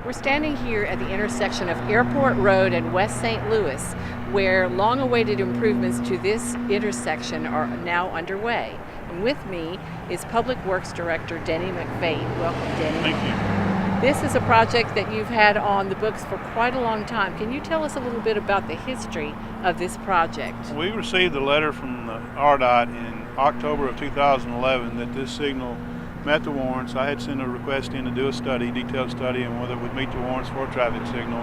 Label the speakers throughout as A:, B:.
A: We're standing here at the intersection of Airport Road and West St. Louis, where long-awaited improvements to this intersection are now underway. And with me is Public Works Director Denny McPhate. Welcome, Denny.
B: Thank you.
A: This is a project that you've had on the books for quite a long time. Can you tell us a little bit about the history of this project?
B: We received a letter from the RDOT in October of 2011 that this signal met the warrants. I had sent a request in to do a study, detailed study, on whether it would meet the warrants for a traffic signal.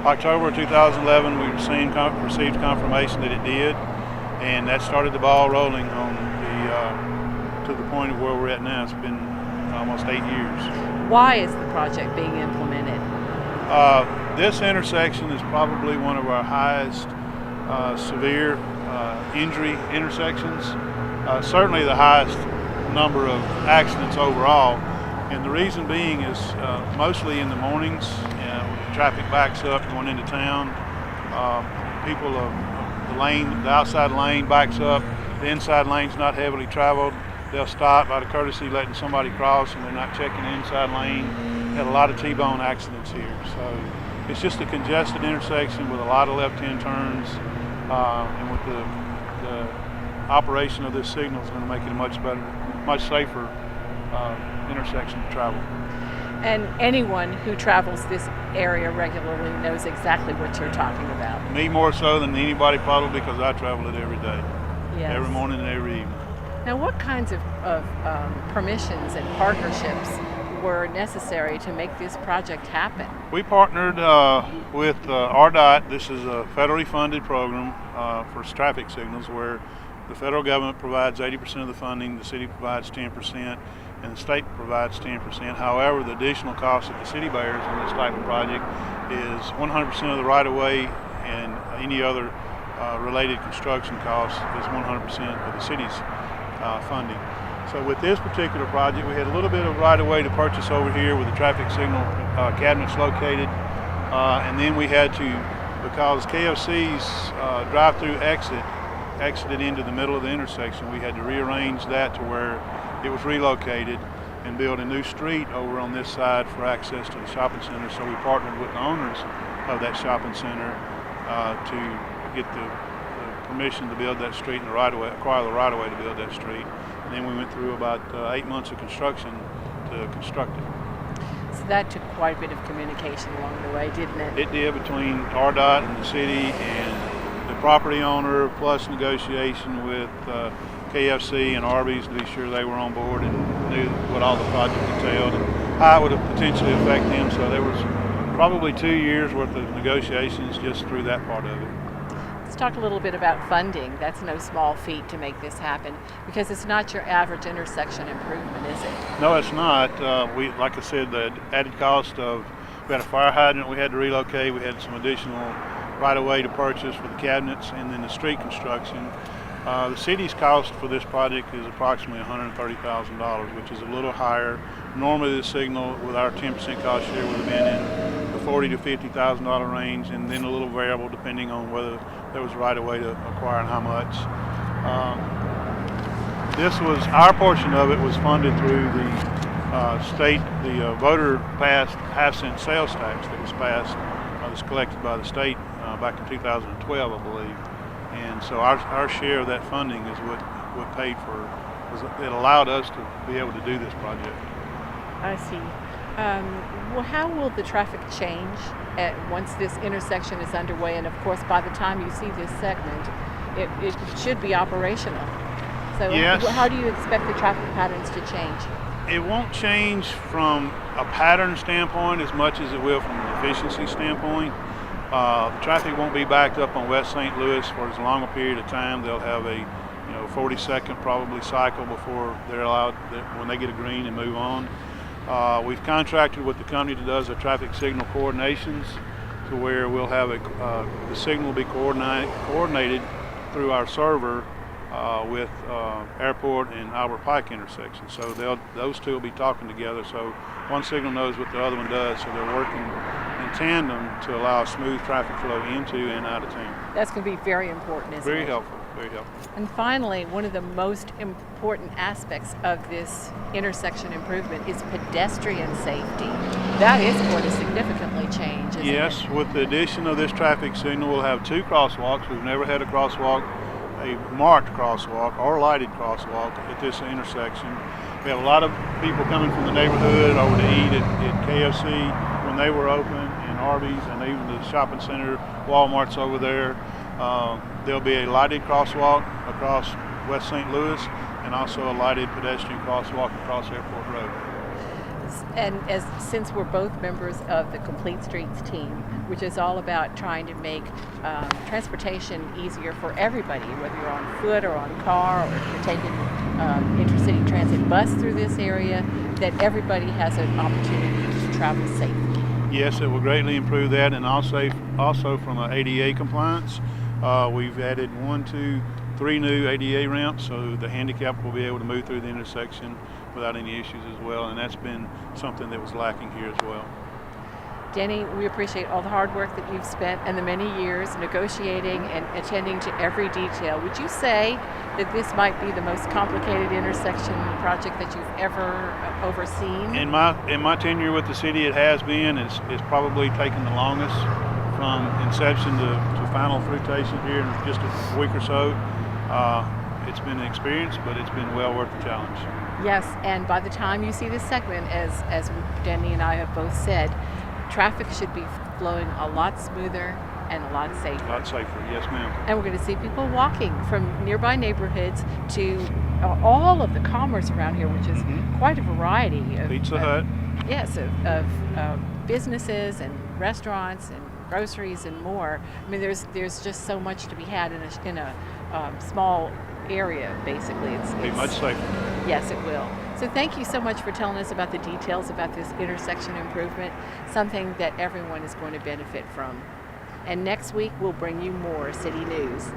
B: October of 2011, we received confirmation that it did, and that started the ball rolling on to the point of where we're at now. It's been almost 8 years.
A: Why is the project being implemented?
B: This intersection is probably one of our highest severe injury intersections, certainly the highest number of accidents overall, and the reason being is mostly in the mornings, traffic backs up going into town. The outside lane backs up, the inside lane's not heavily traveled. They'll stop out of courtesy letting somebody cross, and they're not checking the inside lane. Had a lot of T-bone accidents here, so it's just a congested intersection with a lot of left-hand turns, and with the operation of this signal is going to make it a much better, much safer intersection to travel.
A: And anyone who travels this area regularly knows exactly what you're talking about.
B: Me more so than anybody, probably, because I travel it every day.
A: Yes.
B: Every morning and every evening.
A: Now, what kinds of permissions and partnerships were necessary to make this project happen?
B: We partnered with RDOT. This is a federally funded program for traffic signals where the federal government provides 80% of the funding, the city provides 10%, and the state provides 10%. However, the additional cost that the city bears on this type of project is 100% of the right-of-way, and any other related construction costs is 100% of the city's funding. So with this particular project, we had a little bit of right-of-way to purchase over here with the traffic signal cabinets located, and then we had to, because KFC's drive-through exited into the middle of the intersection, we had to rearrange that to where it was relocated and build a new street over on this side for access to the shopping center. So we partnered with the owners of that shopping center to get the permission to build that street and acquire the right-of-way to build that street. And then we went through about 8 months of construction to construct it.
A: So that took quite a bit of communication along the way, didn't it?
B: It did, between RDOT and the city and the property owner, plus negotiation with KFC and Arby's to be sure they were on board and knew what all the project entailed and how it would potentially affect them. So there was probably 2 years worth of negotiations just through that part of it.
A: Let's talk a little bit about funding. That's no small feat to make this happen, because it's not your average intersection improvement, is it?
B: No, it's not. Like I said, the added cost of, we had a fire hydrant we had to relocate, we had some additional right-of-way to purchase for the cabinets, and then the street construction. The city's cost for this project is approximately $130,000, which is a little higher. Normally the signal with our 10% cost share would have been in the $40,000 to $50,000 range, and then a little variable depending on whether there was right-of-way to acquire and how much. Our portion of it was funded through the state, the voter passed half-cent sales tax that was passed, was collected by the state back in 2012, I believe. And so our share of that funding is what paid for, it allowed us to be able to do this project.
A: I see. Well, how will the traffic change once this intersection is underway? And of course, by the time you see this segment, it should be operational. So
B: yes.
A: How do you expect the traffic patterns to change?
B: It won't change from a pattern standpoint as much as it will from an efficiency standpoint. The traffic won't be backed up on West St. Louis for as long a period of time. They'll have a 40-second probably cycle before they're allowed, when they get a green, and move on. We've contracted with the company that does the traffic signal coordinations to where we'll have the signal will be coordinated through our server with Airport and Albert Pike intersection. So those two will be talking together, so one signal knows what the other one does, so they're working in tandem to allow a smooth traffic flow into and out of town.
A: That's going to be very important, isn't it?
B: Very helpful. very helpful.
A: And finally, one of the most important aspects of this intersection improvement is pedestrian safety. That is going to significantly change, isn't
B: Yes,
A: it?
B: with the addition of this traffic signal, we'll have 2 crosswalks. We've never had a crosswalk, a marked crosswalk or lighted crosswalk at this intersection. We have a lot of people coming from the neighborhood over to eat at KFC when they were open, and Arby's, and even the shopping center, Walmart's over there. There'll be a lighted crosswalk across West St. Louis, and also a lighted pedestrian crosswalk across Airport Road.
A: And since we're both members of the Complete Streets team, which is all about trying to make transportation easier for everybody, whether you're on foot or on car, or if you're taking intercity transit bus through this area, that everybody has an opportunity to travel safely.
B: Yes, it will greatly improve that, and also from an ADA compliance, we've added 1, 2, 3 new ADA ramps, so the handicap will be able to move through the intersection without any issues as well, and that's been something that was lacking here as well.
A: Denny, we appreciate all the hard work that you've spent and the many years negotiating and attending to every detail. Would you say that this might be the most complicated intersection project that you've ever overseen?
B: In my tenure with the city, it has been. It's probably taken the longest from inception to final fruition here in just a week or so. It's been an experience, but it's been well worth the challenge.
A: Yes, and by the time you see this segment, as Denny and I have both said, traffic should be flowing a lot smoother and a lot safer.
B: A lot safer, yes ma'am.
A: And we're going to see people walking from nearby neighborhoods to all of the commerce around here, which is quite a variety of
B: Pizza Hut.
A: Yes, of businesses and restaurants and groceries and more. I mean, there's just so much to be had in a small area. Basically,
B: It's much safer.
A: Yes, it will. So thank you so much for telling us about the details about this intersection improvement, something that everyone is going to benefit from. And next week we'll bring you more city news.